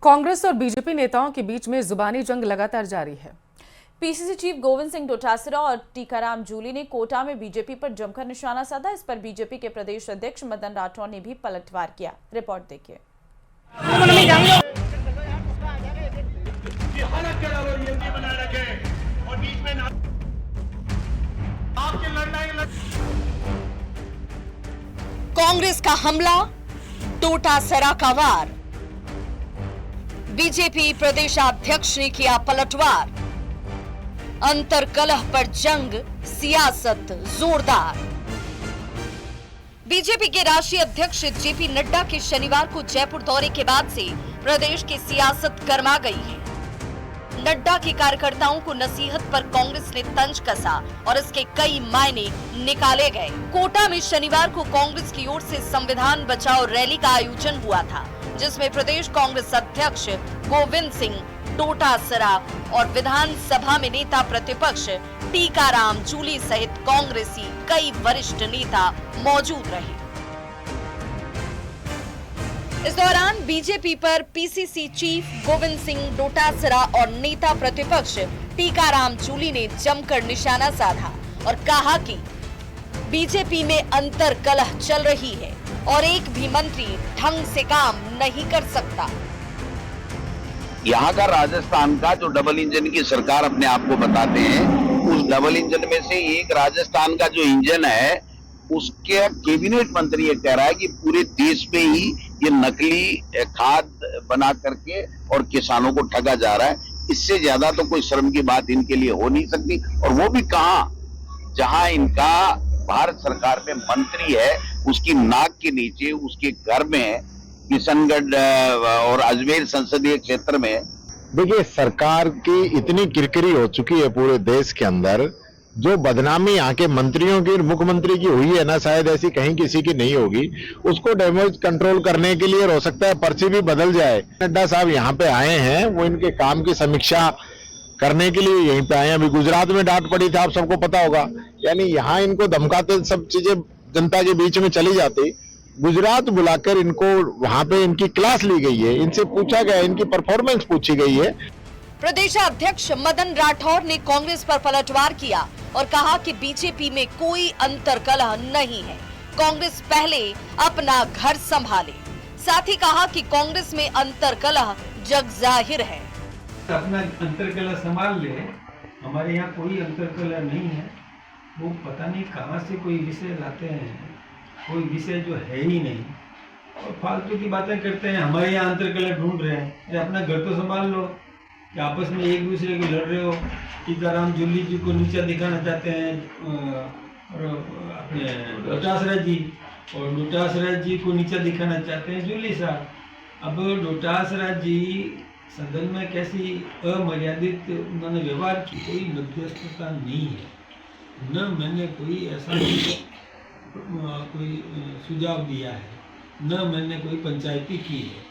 कांग्रेस और बीजेपी नेताओं के बीच में जुबानी जंग लगातार जारी है। पीसीसी चीफ गोविंद सिंह डोटासरा और टीकाराम जूली ने कोटा में बीजेपी पर जमकर निशाना साधा। इस पर बीजेपी के प्रदेश अध्यक्ष मदन राठौर ने भी पलटवार किया। रिपोर्ट देखिए। कांग्रेस का हमला, डोटासरा का वार। बीजेपी प्रदेशाध्यक्ष ने किया पलटवार। अंतरकलह पर जंग, सियासत जोरदार। बीजेपी के राष्ट्रीय अध्यक्ष जेपी नड्डा के शनिवार को जयपुर दौरे के बाद से प्रदेश की सियासत गर्मा गई है। नड्डा के कार्यकर्ताओं को नसीहत पर कांग्रेस ने तंज कसा और इसके कई मायने निकाले गए। कोटा में शनिवार को कांग्रेस की ओर से संविधान बचाओ रैली का आयोजन हुआ था, जिसमें प्रदेश कांग्रेस अध्यक्ष गोविंद सिंह डोटासरा और विधानसभा में नेता प्रतिपक्ष टीकाराम जूली सहित कांग्रेसी कई वरिष्ठ नेता मौजूद रहे। इस दौरान बीजेपी पर पीसीसी चीफ गोविंद सिंह डोटासरा और नेता प्रतिपक्ष टीकाराम जूली ने जमकर निशाना साधा और कहा कि बीजेपी में अंतरकलह चल रही है और एक भी मंत्री ढंग से काम नहीं कर सकता। यहाँ का राजस्थान का जो डबल इंजन की सरकार अपने आप को बताते हैं, उस डबल इंजन में से एक राजस्थान का जो इंजन है, उसके कैबिनेट मंत्री ये कह रहा है कि पूरे देश में ही ये नकली खाद बना करके और किसानों को ठगा जा रहा है। इससे ज्यादा तो कोई शर्म की बात इनके लिए हो नहीं सकती। और वो भी कहां, जहां इनका भारत सरकार में मंत्री है, उसकी नाक के नीचे उसके घर में किशनगढ़ और अजमेर संसदीय क्षेत्र में। देखिए, सरकार की इतनी किरकिरी हो चुकी है पूरे देश के अंदर, जो बदनामी यहाँ के मंत्रियों की, मुख्यमंत्री की हुई है ना, शायद ऐसी कहीं किसी की नहीं होगी। उसको डैमेज कंट्रोल करने के लिए हो सकता है पर्ची भी बदल जाए। नड्डा साहब यहाँ पे आए हैं, वो इनके काम की समीक्षा करने के लिए यहीं पे आए हैं। अभी गुजरात में डांट पड़ी थी, आप सबको पता होगा। यानी यहाँ इनको धमकाते सब चीजें जनता के बीच में चली जाती। गुजरात बुलाकर इनको वहां पे इनकी क्लास ली गई है, इनसे पूछा गया, इनकी परफॉर्मेंस पूछी गई है। प्रदेशाध्यक्ष मदन राठौर ने कांग्रेस पर पलटवार किया और कहा कि बीजेपी में कोई अंतरकलह नहीं है, कांग्रेस पहले अपना घर संभाले। साथ ही कहा कि कांग्रेस में अंतरकलह जग जाहिर है। अपना अंतरकलह संभाल ले, हमारे यहाँ कोई अंतरकलह नहीं है। वो पता नहीं कहाँ से कोई विषय लाते हैं, कोई विषय जो है ही नहीं, और फालतू की बातें करते हैं। हमारे यहाँ अंतरकलह ढूंढ रहे हैं, अपना घर तो संभाल लो कि आपस में एक दूसरे को लड़ रहे हो। टीकाराम जूली जी को नीचा दिखाना चाहते हैं और अपने डोटासरा जी, और डोटासरा जी को नीचा दिखाना चाहते हैं जूली साहब। अब डोटासरा जी सदन में कैसी अमर्यादित उन्होंने व्यवहार की, कोई मध्यस्थता नहीं है, न मैंने कोई ऐसा कोई सुझाव दिया है, न मैंने कोई पंचायती की है।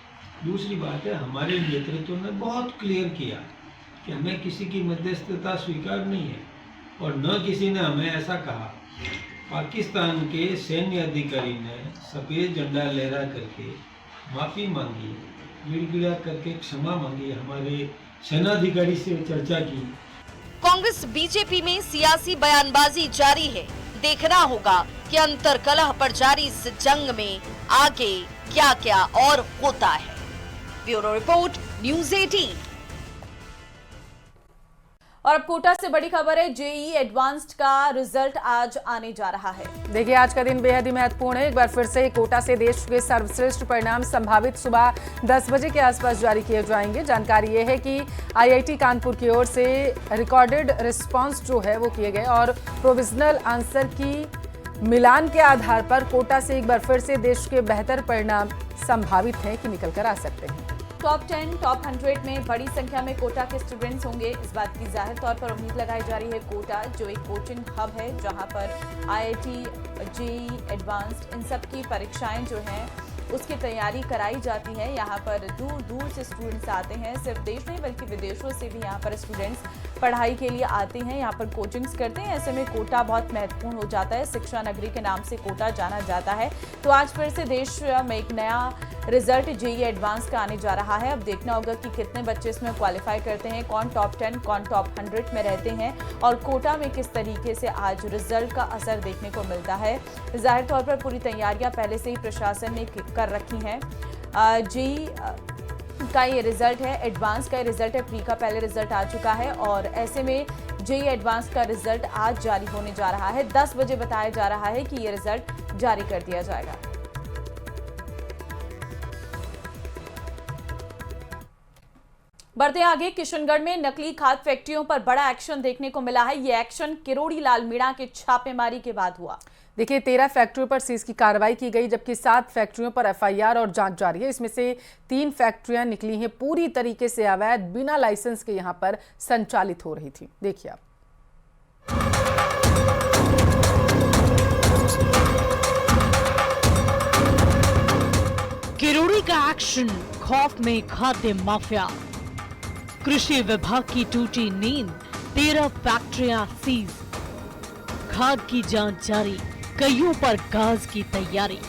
दूसरी बात है, हमारे नेतृत्व ने बहुत क्लियर किया कि हमें किसी की मध्यस्थता स्वीकार नहीं है, और न किसी ने हमें ऐसा कहा। पाकिस्तान के सैन्य अधिकारी ने सफ़ेद झंडा लहरा करके माफ़ी मांगी, गिड़गिड़ा करके क्षमा मांगी, हमारे सेनाधिकारी से चर्चा की। कांग्रेस बीजेपी में सियासी बयानबाजी जारी है। देखना होगा कि अंतरकलह पर जारी इस जंग में आगे क्या क्या और होता है। Bureau report, news 18। और अब कोटा से बड़ी खबर है, जेईई एडवांस्ड का रिजल्ट आज आने जा रहा है। देखिए, आज का दिन बेहद ही महत्वपूर्ण है। एक बार फिर से कोटा से देश के सर्वश्रेष्ठ परिणाम संभावित सुबह 10 बजे के आसपास जारी किए जाएंगे। जानकारी यह है कि आईआईटी कानपुर की ओर से रिकॉर्डेड रिस्पांस जो है वो किए गए और प्रोविजनल आंसर की मिलान के आधार पर कोटा से एक बार फिर से देश के बेहतर परिणाम संभावित हैं कि निकल कर आ सकते हैं। टॉप 10, टॉप 100 में बड़ी संख्या में कोटा के स्टूडेंट्स होंगे, इस बात की जाहिर तौर पर उम्मीद लगाई जा रही है। कोटा जो एक कोचिंग हब है, जहां पर आईआईटी, जेईई एडवांस्ड, इन सब की परीक्षाएं जो हैं उसकी तैयारी कराई जाती है। यहाँ पर दूर दूर से स्टूडेंट्स आते हैं, सिर्फ देश नहीं बल्कि विदेशों से भी यहाँ पर स्टूडेंट्स पढ़ाई के लिए आते हैं, यहाँ पर कोचिंग्स करते हैं। ऐसे में कोटा बहुत महत्वपूर्ण हो जाता है, शिक्षा नगरी के नाम से कोटा जाना जाता है। तो आज फिर से देश में एक नया रिजल्ट जेईई एडवांस का आने जा रहा है। अब देखना होगा कि कितने बच्चे इसमें क्वालिफाई करते हैं, कौन टॉप 10, कौन टॉप 100 में रहते हैं और कोटा में किस तरीके से आज रिजल्ट का असर देखने को मिलता है। जाहिर तौर पर पूरी तैयारियां पहले से ही प्रशासन ने कर रखी हैं। जेईई का ये रिजल्ट है, एडवांस का ये रिजल्ट है, प्री का पहले रिजल्ट आ चुका है और ऐसे में जेईई एडवांस का रिजल्ट आज जारी होने जा रहा है। 10 बजे बताया जा रहा है कि ये रिजल्ट जारी कर दिया जाएगा। बढ़ते आगे, किशनगढ़ में नकली खाद फैक्ट्रियों पर बड़ा एक्शन देखने को मिला है। ये एक्शन किरोड़ी लाल मीणा के छापेमारी के बाद हुआ। देखिए, 13 फैक्ट्रियों पर सीज की कार्रवाई की गई, जबकि 7 फैक्ट्रियों पर एफआईआर और जांच जारी है। इसमें से 3 फैक्ट्रियां निकली हैं पूरी तरीके से अवैध, बिना लाइसेंस के यहां पर संचालित हो रही थी। देखिए आप। किरोड़ी का एक्शन, खौफ में खाद्य माफिया। कृषि विभाग की टूटी नींद, 13 फैक्ट्रियां सीज। खाद की जांच जारी, कईयों पर गाज की तैयारी।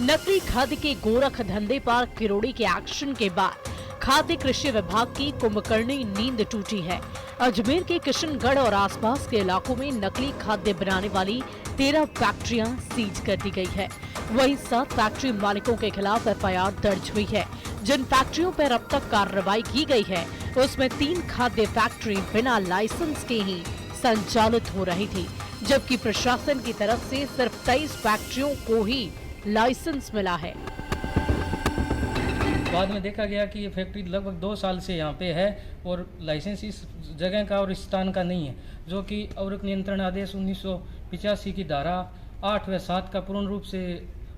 नकली खाद के गोरख धंधे पर किरोड़ी के एक्शन के बाद खाद्य कृषि विभाग की कुंभकर्णी नींद टूटी है। अजमेर के किशनगढ़ और आसपास के इलाकों में नकली खाद्य बनाने वाली 13 फैक्ट्रियां सीज कर दी गई है। वहीं 7 फैक्ट्री मालिकों के खिलाफ एफआईआर दर्ज हुई है। जिन फैक्ट्रियों पर अब तक कार्रवाई की गई है उसमें 3 खाद्य फैक्ट्री बिना लाइसेंस के ही संचालित हो रही थी, जबकि प्रशासन की तरफ से सिर्फ 23 फैक्ट्रियों को ही लाइसेंस मिला है। बाद में देखा गया कि ये फैक्ट्री लगभग 2 साल से यहाँ पे है और लाइसेंस इस जगह का और इस स्थान का नहीं है, जो कि अवरक्त नियंत्रण आदेश 1985 की धारा 8 व 7 का पूर्ण रूप से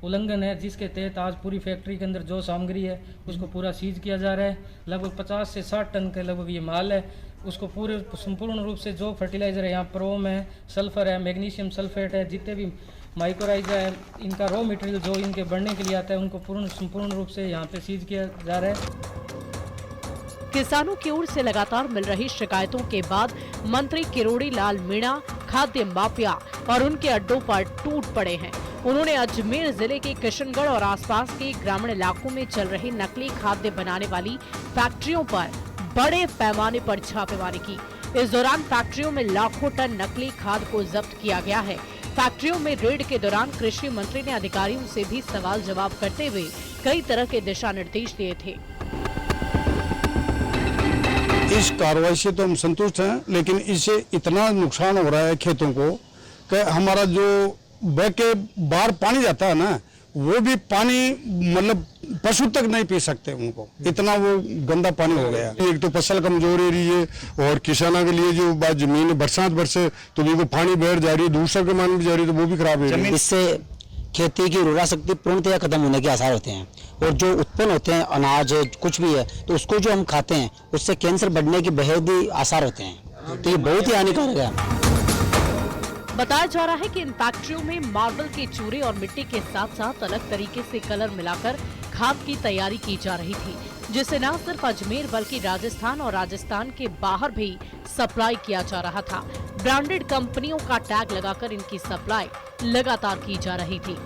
उल्लंघन है, जिसके तहत आज पूरी फैक्ट्री के अंदर जो सामग्री है उसको पूरा सीज किया जा रहा है। लगभग 50 से 60 टन का लगभग ये माल है, उसको पूरे संपूर्ण रूप से जो फर्टिलाइजर है, यहाँ प्रोम है, सल्फर है, मैग्नीशियम सल्फेट है, जितने भी माइक्रोराइजा है, इनका रॉ मटेरियल जो इनके बढ़ने के लिए आता है उनको संपूर्ण रूप से यहाँ पे सीज किया जा रहा है। किसानों की ओर से लगातार मिल रही शिकायतों के बाद मंत्री किरोड़ी लाल मीणा खाद्य माफिया और उनके अड्डों पर टूट पड़े हैं। उन्होंने अजमेर जिले के किशनगढ़ और आसपास के ग्रामीण इलाकों में चल रही नकली खाद्य बनाने वाली फैक्ट्रियों पर बड़े पैमाने पर छापेमारी की। इस दौरान फैक्ट्रियों में लाखों टन नकली खाद को जब्त किया गया है। फैक्ट्रियों में रेड के दौरान कृषि मंत्री ने अधिकारियों से भी सवाल जवाब करते हुए कई तरह के दिशा निर्देश दिए थे। इस कार्रवाई से तो हम संतुष्ट हैं, लेकिन इससे इतना नुकसान हो रहा है खेतों को कि हमारा जो बह के बाहर पानी जाता है ना, वो भी पानी मतलब पशु तक नहीं पी सकते उनको, इतना वो गंदा पानी हो गया। एक तो फसल कमजोर हो रही है और किसानों के लिए जो जमीन बरसात बरसे तो देखो पानी बैठ जा रही है, दूसरा के मान भी जा रही है तो वो भी खराब हो रही है। इससे खेती की उर्वरा शक्ति पूर्णतः खत्म होने के आसार होते हैं और जो उत्पन्न होते हैं अनाज कुछ भी है तो उसको जो हम खाते हैं उससे कैंसर बढ़ने के बेहद ही आसार होते हैं, तो ये बहुत ही हानिकारक है। बताया जा रहा है कि इन फैक्ट्रियों में मार्बल के चूरे और मिट्टी के साथ साथ अलग तरीके से कलर मिलाकर खाद की तैयारी की जा रही थी, जिसे न सिर्फ अजमेर बल्कि राजस्थान और राजस्थान के बाहर भी सप्लाई किया जा रहा था। ब्रांडेड कंपनियों का टैग लगाकर इनकी सप्लाई लगातार की जा रही थी।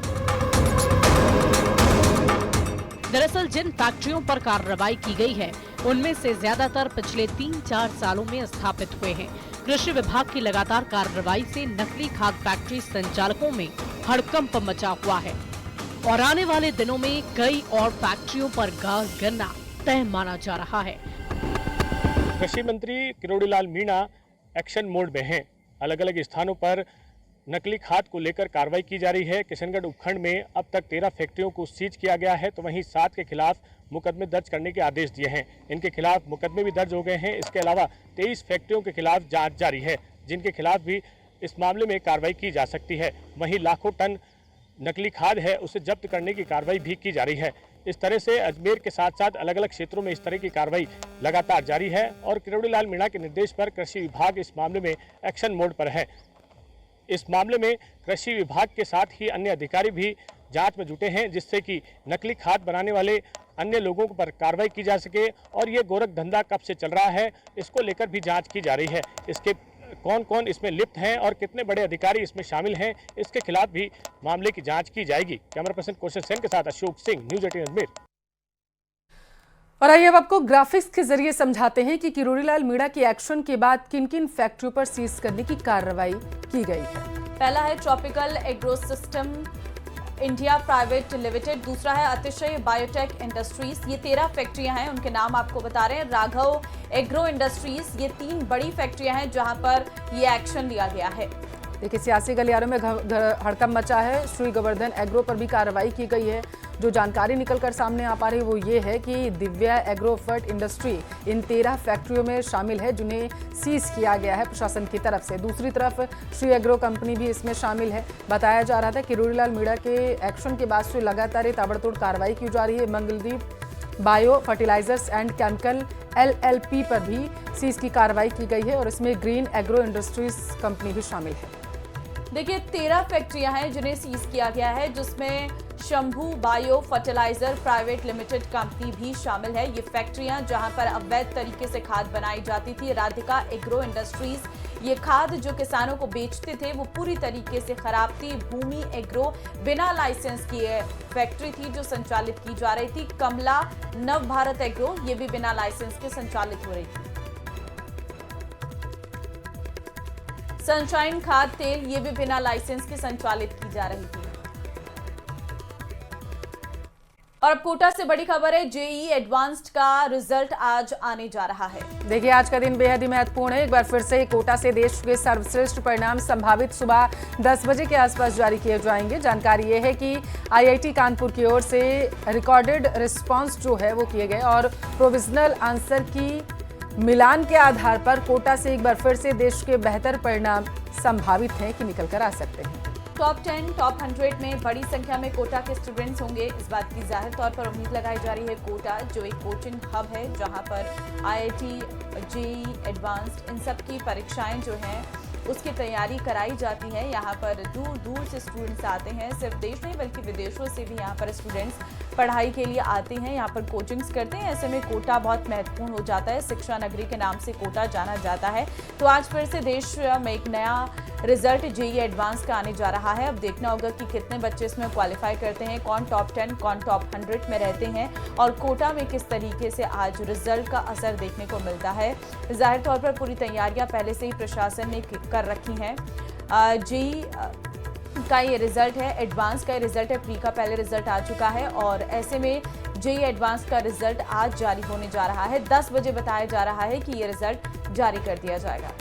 दरअसल जिन फैक्ट्रियों पर कार्रवाई की गई है उनमें से ज्यादातर पिछले 3-4 सालों में स्थापित हुए हैं। कृषि विभाग की लगातार कार्रवाई से नकली खाद फैक्ट्री संचालकों में हड़कंप मचा हुआ है और आने वाले दिनों में कई और फैक्ट्रियों पर गाज गिरना तय माना जा रहा है। कृषि मंत्री किरोड़ी लाल मीणा एक्शन मोड में हैं। अलग अलग स्थानों पर नकली खाद को लेकर कार्रवाई की जा रही है। किशनगढ़ उपखंड में अब तक 13 फैक्ट्रियों को सीज किया गया है, तो वहीं 7 के खिलाफ मुकदमे दर्ज करने के आदेश दिए हैं। इनके खिलाफ मुकदमे भी दर्ज हो गए हैं। इसके अलावा 23 फैक्ट्रियों के खिलाफ जांच जारी है, जिनके खिलाफ भी इस मामले में कार्रवाई की जा सकती है। वहीं लाखों टन नकली खाद है उसे जब्त करने की कार्रवाई भी की जा रही है। इस तरह से अजमेर के साथ साथ अलग अलग क्षेत्रों में इस तरह की कार्रवाई लगातार जारी है और किरोड़ी लाल मीणा के निर्देश पर कृषि विभाग इस मामले में एक्शन मोड पर है। इस मामले में कृषि विभाग के साथ ही अन्य अधिकारी भी जांच में जुटे हैं, जिससे कि नकली खाद बनाने वाले अन्य लोगों पर कार्रवाई की जा सके और ये गोरख धंधा कब से चल रहा है इसको लेकर भी जांच की जा रही है। इसके कौन कौन इसमें लिप्त हैं और कितने बड़े अधिकारी इसमें शामिल हैं, इसके खिलाफ भी मामले की जांच की जाएगी। कैमरा पर्सन कौशल सेन के साथ अशोक सिंह, न्यूज़ 18 अजमेर। और आइए अब आपको ग्राफिक्स के जरिए समझाते हैं कि किरोड़ीलाल मीणा की एक्शन के बाद किन किन फैक्ट्रियों पर सीज करने की कार्रवाई की गई है। पहला है tropical agro system India private limited, दूसरा है अतिशय बायोटेक इंडस्ट्रीज। ये 13 फैक्ट्रियां हैं, उनके नाम आपको बता रहे हैं। राघव एग्रो इंडस्ट्रीज, ये 3 बड़ी फैक्ट्रियां हैं जहां पर ये एक्शन लिया गया है। देखिए, सियासी गलियारों में हड़कंप मचा है। श्री गोवर्धन एग्रो पर भी कार्रवाई की गई है। जो जानकारी निकलकर सामने आ पा रही है वो ये है कि दिव्या एग्रोफर्ट इंडस्ट्री इन 13 फैक्ट्रियों में शामिल है जिन्हें सीज किया गया है प्रशासन की तरफ से। दूसरी तरफ श्री एग्रो कंपनी भी इसमें शामिल है। बताया जा रहा था कि किरोड़ीलाल मीणा के एक्शन के बाद से लगातार ये ताबड़तोड़ कार्रवाई की जा रही है। Mangaldeep bio fertilisers and chemical LLP पर भी सीज की कार्रवाई की गई है और इसमें ग्रीन एग्रो इंडस्ट्रीज कंपनी भी शामिल है। देखिए, 13 फैक्ट्रियां हैं जिन्हें सीज किया गया है, जिसमें Shambhu bio fertiliser private limited company भी शामिल है। ये फैक्ट्रियां जहां पर अवैध तरीके से खाद बनाई जाती थी। राधिका एग्रो इंडस्ट्रीज, ये खाद जो किसानों को बेचते थे वो पूरी तरीके से खराब थी। भूमि एग्रो बिना लाइसेंस की फैक्ट्री थी जो संचालित की जा रही थी। कमला नव भारत एग्रो, ये भी बिना लाइसेंस के संचालित हो रही थी। सनशाइन खाद तेल, ये भी बिना लाइसेंस के संचालित की जा रही थी। और अब कोटा से बड़ी खबर है, जेईई एडवांस्ड का रिजल्ट आज आने जा रहा है। देखिए, आज का दिन बेहद ही महत्वपूर्ण है। एक बार फिर से कोटा से देश के सर्वश्रेष्ठ परिणाम संभावित सुबह 10 बजे के आसपास जारी किए जाएंगे। जानकारी ये है कि IIT कानपुर की ओर से रिकॉर्डेड रिस्पांस जो है वो किए गए और प्रोविजनल आंसर की मिलान के आधार पर कोटा से एक बार फिर से देश के बेहतर परिणाम संभावित हैं कि निकल कर आ सकते हैं। टॉप 10, टॉप 100 में बड़ी संख्या में कोटा के स्टूडेंट्स होंगे, इस बात की जाहिर तौर पर उम्मीद लगाई जा रही है। कोटा जो एक कोचिंग हब है जहां पर IIT, JEE एडवांस्ड इन सब की परीक्षाएं जो हैं उसकी तैयारी कराई जाती है। यहाँ पर दूर दूर से स्टूडेंट्स आते हैं, सिर्फ देश नहीं बल्कि विदेशों से भी यहाँ पर स्टूडेंट्स पढ़ाई के लिए आते हैं, यहाँ पर कोचिंग्स करते हैं। ऐसे में कोटा बहुत महत्वपूर्ण हो जाता है। शिक्षा नगरी के नाम से कोटा जाना जाता है। तो आज फिर से देश में एक नया रिजल्ट जेईई एडवांस का आने जा रहा है। अब देखना होगा कि कितने बच्चे इसमें क्वालिफाई करते हैं, कौन टॉप 10, कौन टॉप 100 में रहते हैं और कोटा में किस तरीके से आज रिजल्ट का असर देखने को मिलता है। जाहिर तौर पर पूरी तैयारियां पहले से ही प्रशासन ने कर रखी हैं। जेईई का ये रिजल्ट है, एडवांस का ये रिजल्ट है, प्री का पहले रिजल्ट आ चुका है और ऐसे में जेईई एडवांस का रिजल्ट आज जारी होने जा रहा है। 10 बजे बताया जा रहा है कि ये रिजल्ट जारी कर दिया जाएगा।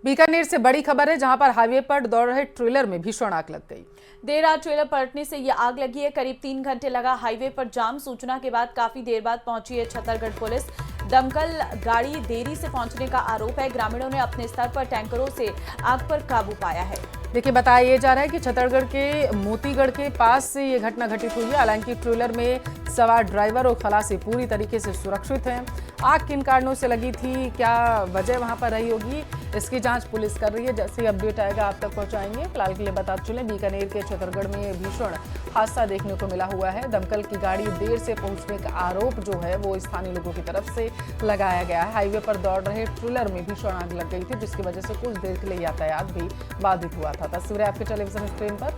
बीकानेर से बड़ी खबर है जहां पर हाईवे पर दौड़ रहे ट्रेलर में भीषण आग लग गई। देर रात ट्रेलर पलटने से ये आग लगी है। करीब 3 घंटे लगा हाईवे पर जाम। सूचना के बाद काफी देर बाद पहुंची है छतरगढ़ पुलिस। दमकल गाड़ी देरी से पहुंचने का आरोप है। ग्रामीणों ने अपने स्तर पर टैंकरों से आग पर काबू पाया है। देखिए, बताया जा रहा है कि छतरगढ़ के मोतीगढ़ के पास से ये घटना घटित हुई है। हालांकि ट्रेलर में सवार ड्राइवर और खलासी पूरी तरीके से सुरक्षित हैं। आग किन कारणों से लगी थी, क्या वजह वहां पर रही होगी, इसकी जांच पुलिस कर रही है। जैसे ही अपडेट आएगा आप तक पहुंचाएंगे। फिलहाल के लिए बता चलें, बीकानेर के छतरगढ़ में भीषण हादसा देखने को मिला हुआ है। दमकल की गाड़ी देर से पहुंचने का आरोप जो है वो स्थानीय लोगों की तरफ से लगाया गया है। हाईवे पर दौड़ रहे ट्रेलर में भीषण आग लग गई थी जिसकी वजह से कुछ देर के लिए यातायात भी बाधित हुआ था। तस्वीरें आपके टेलीविजन स्क्रीन पर,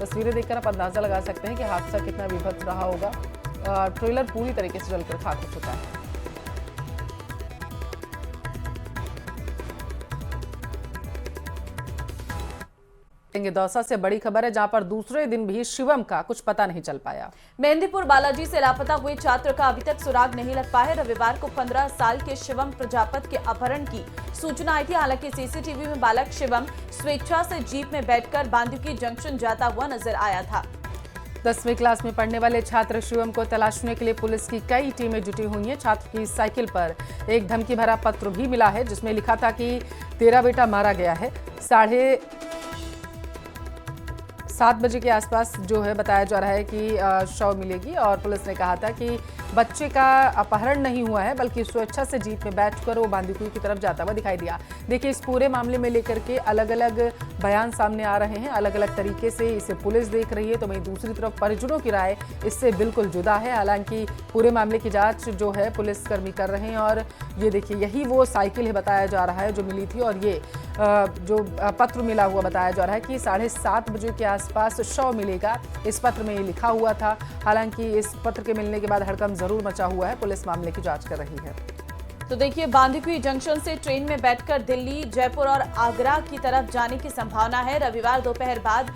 तस्वीरें देखकर आप अंदाजा लगा सकते हैं कि हादसा कितना विभत्स रहा होगा। ट्रेलर पूरी तरीके से जलकर खाक हो चुका है। दौसा से बड़ी खबर है जहां पर दूसरे दिन भी शिवम का कुछ पता नहीं चल पाया। मेहंदीपुर बालाजी से लापता हुए छात्र का अभी तक सुराग नहीं लग पाया। रविवार को 15 साल के शिवम प्रजापत के अपहरण की सूचना आई थी। हालांकि सीसीटीवी में बालक शिवम स्वेच्छा से जीप में बैठकर बांदुकी जंक्शन जाता हुआ नजर आया था। 10वीं क्लास में पढ़ने वाले छात्र शिवम को तलाशने के लिए पुलिस की कई टीमें जुटी हुई हैं। छात्र की साइकिल पर एक धमकी भरा पत्र भी मिला है जिसमें लिखा था कि तेरा बेटा मारा गया है। 7:30 बजे के आसपास जो है बताया जा रहा है कि शव मिलेगी और पुलिस ने कहा था कि बच्चे का अपहरण नहीं हुआ है बल्कि स्वेच्छा से जीप में बैठकर वो बांदीकुई की तरफ जाता हुआ दिखाई दिया। देखिए, इस पूरे मामले में लेकर के अलग अलग बयान सामने आ रहे हैं। अलग अलग तरीके से इसे पुलिस देख रही है, तो वहीं दूसरी तरफ परिजनों की राय इससे बिल्कुल जुदा है। हालांकि पूरे मामले की जांच जो है पुलिसकर्मी कर रहे हैं। और ये देखिए, यही वो साइकिल है बताया जा रहा है जो मिली थी, और ये जो पत्र मिला हुआ बताया जा रहा है कि 7:30 बजे के आसपास शव मिलेगा। इस पत्र में ये लिखा हुआ था। हालांकि इस पत्र के मिलने के बाद हड़कंप जरूर मचा हुआ है। पुलिस मामले की जांच कर रही है। तो देखिए, बांदीकुई जंक्शन से ट्रेन में बैठकर दिल्ली, जयपुर और आगरा की तरफ जाने की संभावना है। रविवार दोपहर बाद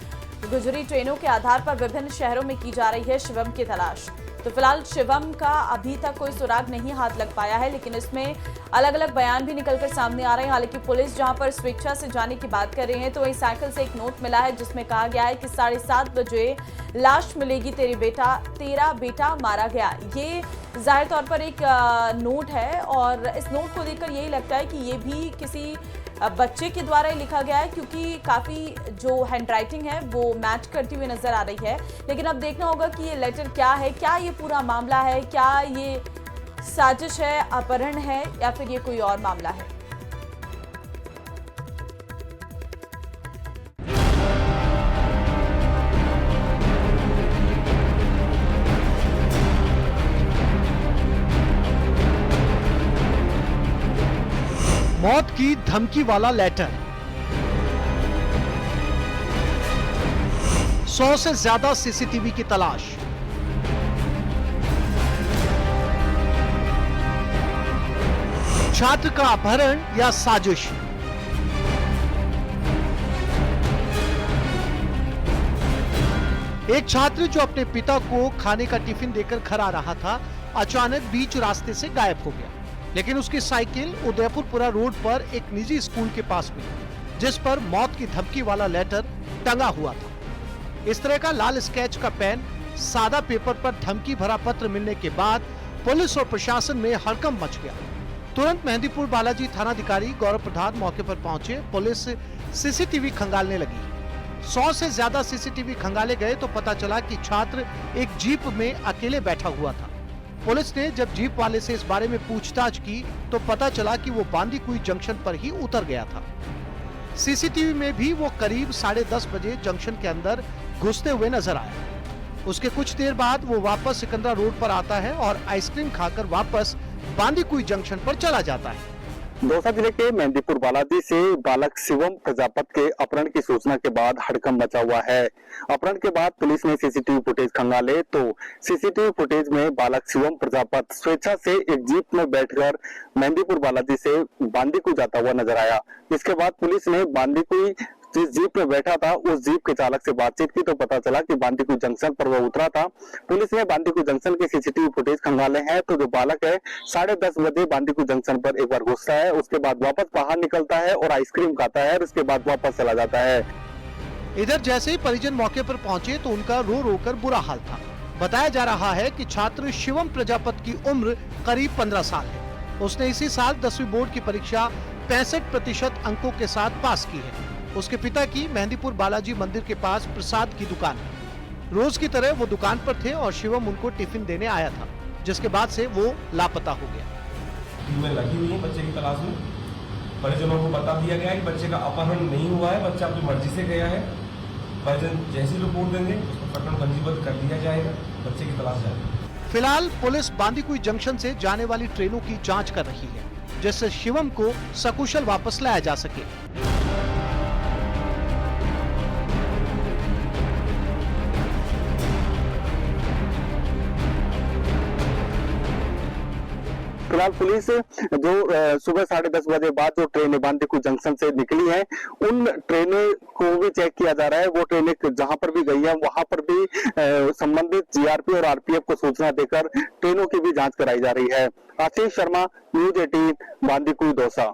गुजरी ट्रेनों के आधार पर विभिन्न शहरों में की जा रही है शिवम की तलाश। तो फिलहाल शिवम का अभी तक कोई सुराग नहीं हाथ लग पाया है, लेकिन इसमें अलग अलग बयान भी निकलकर सामने आ रहे हैं। हालांकि पुलिस जहां पर स्वेच्छा से जाने की बात कर रही है, तो वहीं साइकिल से एक नोट मिला है जिसमें कहा गया है कि 7:30 बजे लाश मिलेगी, तेरा बेटा मारा गया। ये जाहिर तौर पर एक नोट है, और इस नोट को देखकर यही लगता है कि ये भी किसी बच्चे के द्वारा ही लिखा गया है, क्योंकि काफ़ी जो हैंडराइटिंग है वो मैच करती हुई नजर आ रही है। लेकिन अब देखना होगा कि ये लेटर क्या है, क्या ये पूरा मामला है, क्या ये साजिश है, अपहरण है, या फिर ये कोई और मामला है। मौत की धमकी वाला लेटर, 100 से ज्यादा सीसीटीवी की तलाश, छात्र का अपहरण या साजिश। एक छात्र जो अपने पिता को खाने का टिफिन देकर घर आ रहा था, अचानक बीच रास्ते से गायब हो गया। लेकिन उसकी साइकिल उदयपुरपुरा रोड पर एक निजी स्कूल के पास मिली, जिस पर मौत की धमकी वाला लेटर टंगा हुआ था। इस तरह का लाल स्केच का पेन, सादा पेपर पर धमकी भरा पत्र मिलने के बाद पुलिस और प्रशासन में हड़कंप मच गया। तुरंत मेहंदीपुर बालाजी थानाधिकारी गौरव प्रधान मौके पर पहुंचे। पुलिस सीसीटीवी खंगालने लगी। 100 से ज्यादा सीसीटीवी खंगाले गए तो पता चला कि छात्र एक जीप में अकेले बैठा हुआ था। पुलिस ने जब जीप वाले से इस बारे में पूछताछ की तो पता चला कि वो बांदीकुई जंक्शन पर ही उतर गया था। सीसीटीवी में भी वो करीब 10:30 बजे जंक्शन के अंदर घुसते हुए नजर आया। उसके कुछ देर बाद वो वापस सिकंदरा रोड पर आता है और आइसक्रीम खाकर वापस बांदीकुई जंक्शन पर चला जाता है। दौसा जिले के मेहंदीपुर बालाजी से बालक शिवम प्रजापत के अपहरण की सूचना के बाद हड़कंप मचा हुआ है। अपहरण के बाद पुलिस ने सीसीटीवी फुटेज खंगाले तो सीसीटीवी फुटेज में बालक शिवम प्रजापत स्वेच्छा से एक जीप में बैठकर मेहंदीपुर बालाजी से बांदीकुई जाता हुआ नजर आया। इसके बाद पुलिस ने बांदीकुई जिस जीप में बैठा था उस जीप के चालक से बातचीत की तो पता चला कि बांदीकुई जंक्शन पर वह उतरा था। पुलिस ने बांदीकुई जंक्शन के सीसीटीवी फुटेज खंगाले हैं तो जो बालक है 10:30 बजे बांदीकुई जंक्शन पर एक बार घुसता है, उसके बाद वापस बाहर निकलता है और आइसक्रीम खाता है और उसके बाद वापस चला जाता है। इधर जैसे ही परिजन मौके पर पहुंचे तो उनका रो रो कर बुरा हाल था। बताया जा रहा है कि छात्र शिवम प्रजापत की उम्र करीब 15 साल है। उसने इसी साल 10वीं बोर्ड की परीक्षा 65% अंकों के साथ पास की है। उसके पिता की मेहंदीपुर बालाजी मंदिर के पास प्रसाद की दुकान है। रोज की तरह वो दुकान पर थे और शिवम उनको टिफिन देने आया था, जिसके बाद से वो लापता हो गया। टीमें लगी हुई है बच्चे की तलाश में। परिजनों को बता दिया गया है कि बच्चे का अपहरण नहीं हुआ है, बच्चा अपनी मर्जी से गया है। परिजन जैसी रिपोर्ट देंगे उसको प्रकरण पंजीबद्ध कर दिया जाएगा, बच्चे की तलाश जाएगी। फिलहाल पुलिस बांदीकुई जंक्शन से जाने वाली ट्रेनों की जांच कर रही है, जिससे शिवम को सकुशल वापस लाया जा सके। फिलहाल पुलिस जो सुबह 10:30 बजे बाद जो ट्रेनें बांदीकुई जंक्शन से निकली हैं उन ट्रेनों को भी चेक किया जा रहा है। वो ट्रेनें जहां पर भी गई हैं वहां पर भी संबंधित जीआरपी और आरपीएफ को सूचना देकर ट्रेनों की भी जांच कराई जा रही है। आशीष शर्मा, न्यूज 18, बांदीकुई, दौसा।